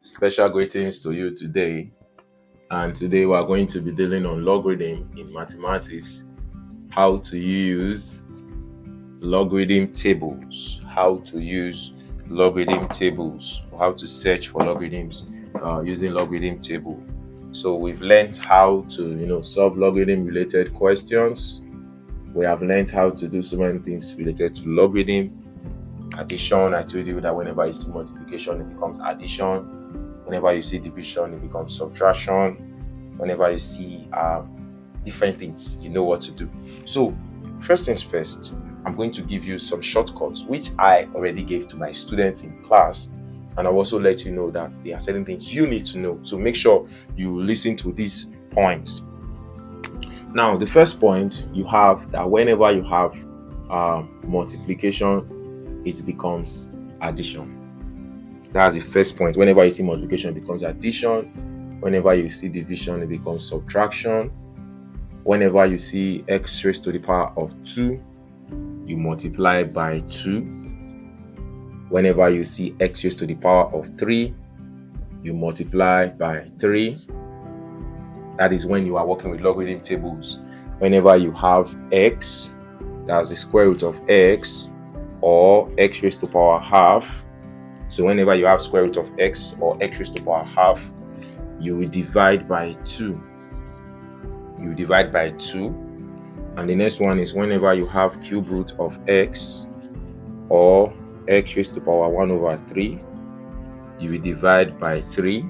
Special greetings to you today. And today we are going to be dealing on logarithm in mathematics, how to use logarithm tables, how to search for logarithms using logarithm table. So we've learned how to solve logarithm related questions. We have learned how to do so many things related to logarithm. Addition, I told you that whenever you see multiplication, it becomes addition. Whenever you see division, it becomes subtraction. Whenever you see different things, you know what to do. So first things first, I'm going to give you some shortcuts, which I already gave to my students in class. And I'll also let you know that there are certain things you need to know. So make sure you listen to these points. Now, the first point you have that whenever you have multiplication, it becomes addition. That's the first point. Whenever you see multiplication, it becomes addition. Whenever you see division, it becomes subtraction. Whenever you see x raised to the power of 2, you multiply by 2. Whenever you see x raised to the power of 3, you multiply by 3. That is when you are working with logarithm tables. Whenever you have x, that's the square root of x, or x raised to power half. So whenever you have square root of x or x raised to power half, you will divide by 2. You divide by 2. And the next one is whenever you have cube root of x or x raised to power 1 over 3, you will divide by 3.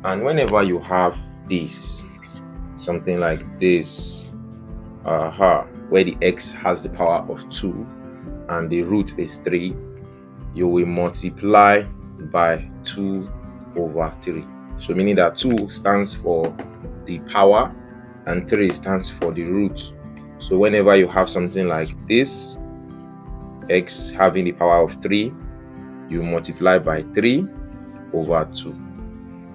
And whenever you have this, something like this, where the x has the power of 2 and the root is 3, you will multiply by 2 over 3. So meaning that 2 stands for the power and 3 stands for the root. So whenever you have something like this, x having the power of 3, you multiply by 3 over 2.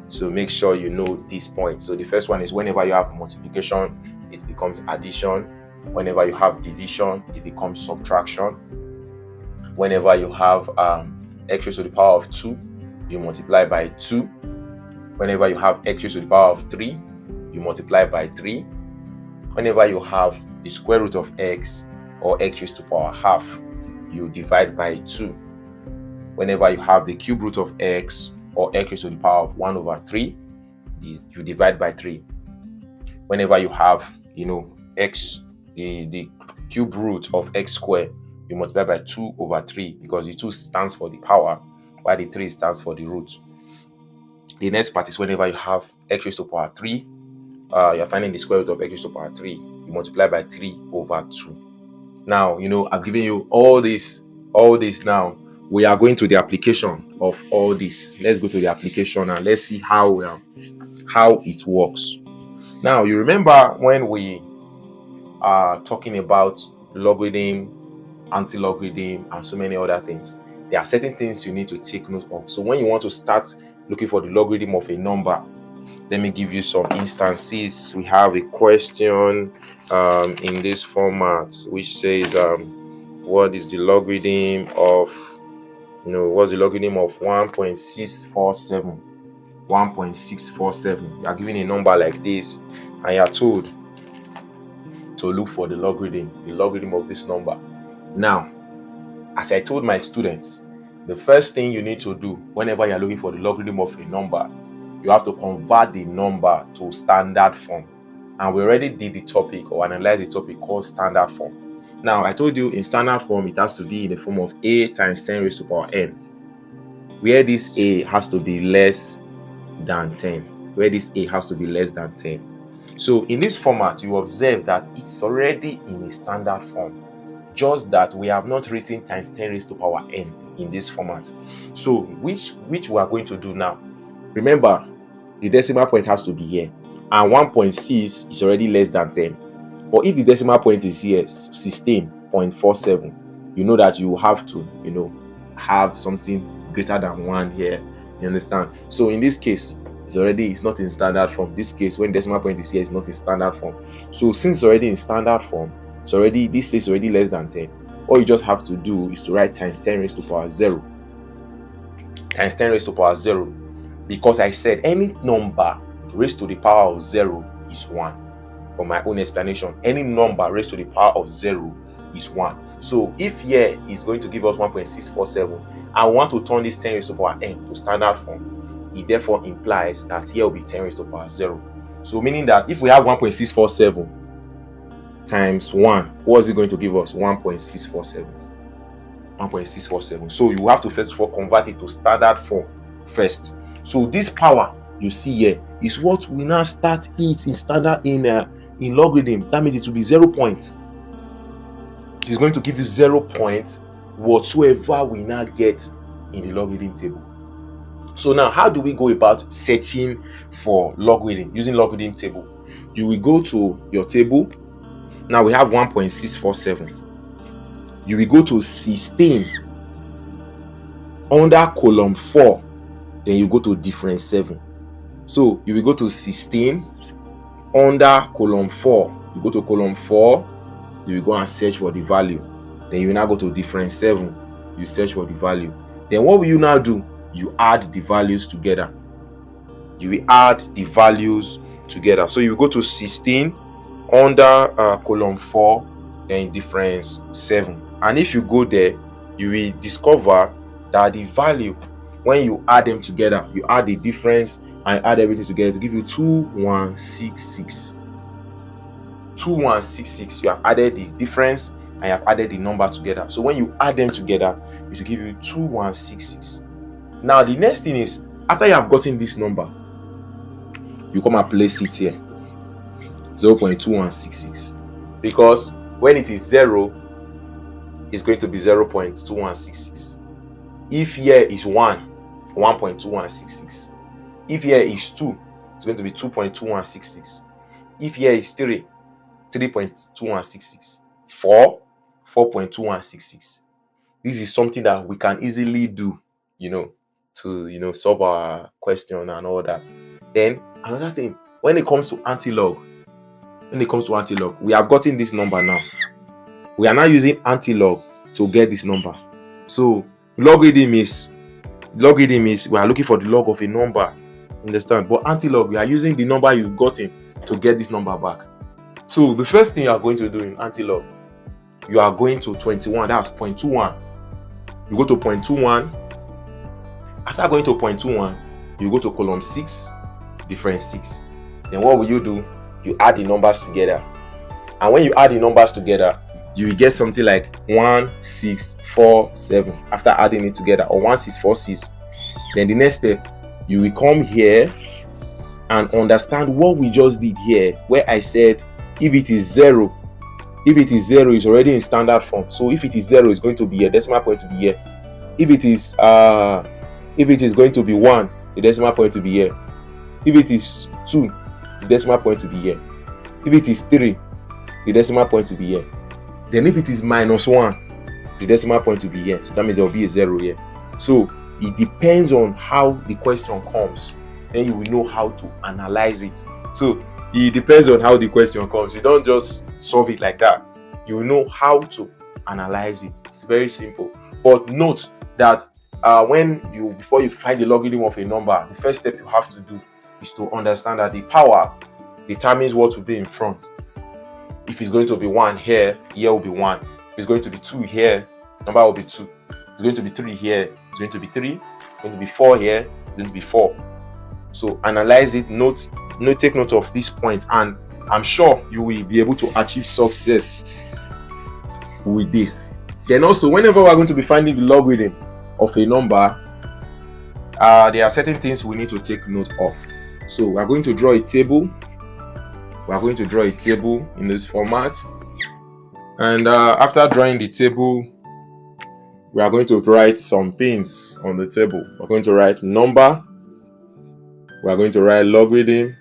So make sure you know this point. So the first one is whenever you have multiplication, it becomes addition. Whenever you have division, it becomes subtraction. Whenever you have x raised to the power of 2, you multiply by 2. Whenever you have x raised to the power of 3, you multiply by 3. Whenever you have the square root of x or x raised to power half, you divide by 2. Whenever you have the cube root of x or x raised to the power of 1 over 3, you divide by 3. Whenever you have, x, the cube root of x squared, you multiply by 2 over 3 because the 2 stands for the power while the 3 stands for the root. The next part is whenever you have x raised to power 3, you're finding the square root of x raised to power 3, you multiply by 3 over 2. Now, I've given you all this now. We are going to the application of all this. Let's go to the application and let's see how it works. Now, you remember when we are talking about logarithm, antilogarithm, and so many other things, there are certain things you need to take note of. So when you want to start looking for the logarithm of a number, let me give you some instances. We have a question in this format which says what is the logarithm of what's the logarithm of 1.647? 1.647. You are given a number like this and you are told to look for the logarithm of this number. Now, as I told my students, the first thing you need to do whenever you're looking for the logarithm of a number, you have to convert the number to standard form. And we already did the topic or analyzed the topic called standard form. Now, I told you in standard form, it has to be in the form of a times 10 raised to power n, where this a has to be less than 10. So in this format, you observe that it's already in a standard form, just that we have not written times 10 raised to power n in this format. So which we are going to do now. Remember, the decimal point has to be here, and 1.6 is already less than 10. But if the decimal point is here, 16.47, you know that you have to, have something greater than 1 here. You understand? So in this case, it's not in standard form. This case, when decimal point is here, it's not in standard form. So since it's already in standard form, this is already less than 10. All you just have to do is to write times 10 raised to power 0. times 10 raised to the power 0, because I said any number raised to the power of 0 is 1. For my own explanation, any number raised to the power of 0 is 1. So if here is going to give us 1.647, I want to turn this 10 raised to the power n to standard form, it therefore implies that here will be 10 raised to the power 0. So meaning that if we have 1.647 times 1, what is it going to give us? 1.647. 1.647. So you have to first of all convert it to standard form first. So this power you see here is what we now start it in standard in logarithm. That means it will be 0 point. It is going to give you 0 point whatsoever we now get in the logarithm table. So now, how do we go about searching for logarithm using logarithm table? You will go to your table. Now we have 1.647. You will go to 16 under column 4. Then you go to difference 7. So you will go to 16 under column 4. You go to column 4. You will go and search for the value. Then you will now go to difference 7. You search for the value. Then what will you now do? You add the values together. You will add the values together. So you go to 16 under column 4, then difference 7. And if you go there, you will discover that the value, when you add them together, you add the difference and add everything together to give you 2166. 2166. You have added the difference and you have added the number together. So when you add them together, it will give you 2166. Now the next thing is, after you have gotten this number, you come and place it here, 0.2166, because when it is 0, it's going to be 0.2166. If here is 1, 1.2166. If here is 2, it's going to be 2.2166. If here is 3, 3.2166. 4, 4.2166. This is something that we can easily do, to solve our question and all that. Then another thing, when it comes to antilog, we have gotten this number now. We are now using antilog to get this number. So logarithm is we are looking for the log of a number. Understand? But antilog, we are using the number you've gotten to get this number back. So the first thing you are going to do in antilog, you are going to 21, that's 0.21. You go to 0.21. After going to 0.21, you go to column 6, difference 6. Then what will you do? You add the numbers together. And when you add the numbers together, you will get something like 1647 after adding it together, or 1646. Then the next step, you will come here and understand what we just did here, where I said if it is 0, it's already in standard form. So if it is 0, it's going to be a decimal point to be here. If it is going to be 1, the decimal point to be here. If it is 2, the decimal point to be here. If it is 3, the decimal point to be here. Then if it is -1, the decimal point to be here. So that means there will be a 0 here. So it depends on how the question comes. Then you will know how to analyze it. So it depends on how the question comes. You don't just solve it like that. You will know how to analyze it. It's very simple. But note that before you find the logarithm of a number, the first step you have to do is to understand that the power determines what will be in front. If it's going to be 1 here will be 1. If it's going to be 2 here, number will be 2. If it's going to be 3 here, it's going to be 3. It's going to be 4 here, it's going to be 4. So analyze it, take note of this point, and I'm sure you will be able to achieve success with this. Then also, whenever we're going to be finding the logarithm of a number, there are certain things we need to take note of. So we're going to draw a table. We are going to draw a table in this format, and after drawing the table, we are going to write some things on the table. We're going to write number, we are going to write logarithm,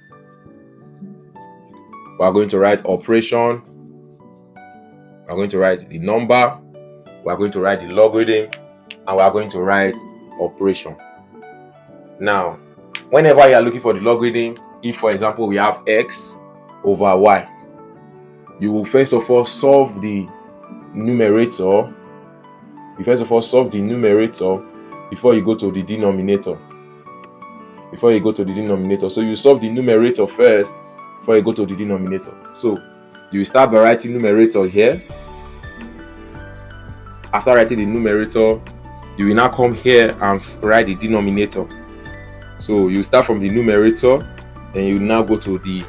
we are going to write operation, we are going to write the number, we are going to write the logarithm, and we are going to write operation. Now, whenever you are looking for the logarithm, if for example we have x over y, you will first of all solve the numerator. Before before you go to the denominator. So you solve the numerator first before you go to the denominator. So you start by writing numerator here. After writing the numerator, you will now come here and write the denominator. So you start from the numerator and you now go to the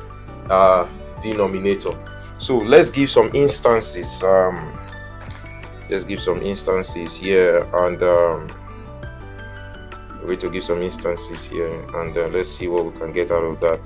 denominator. So let's give some instances. Let's give some instances here, and we're going to give some instances here, and let's see what we can get out of that.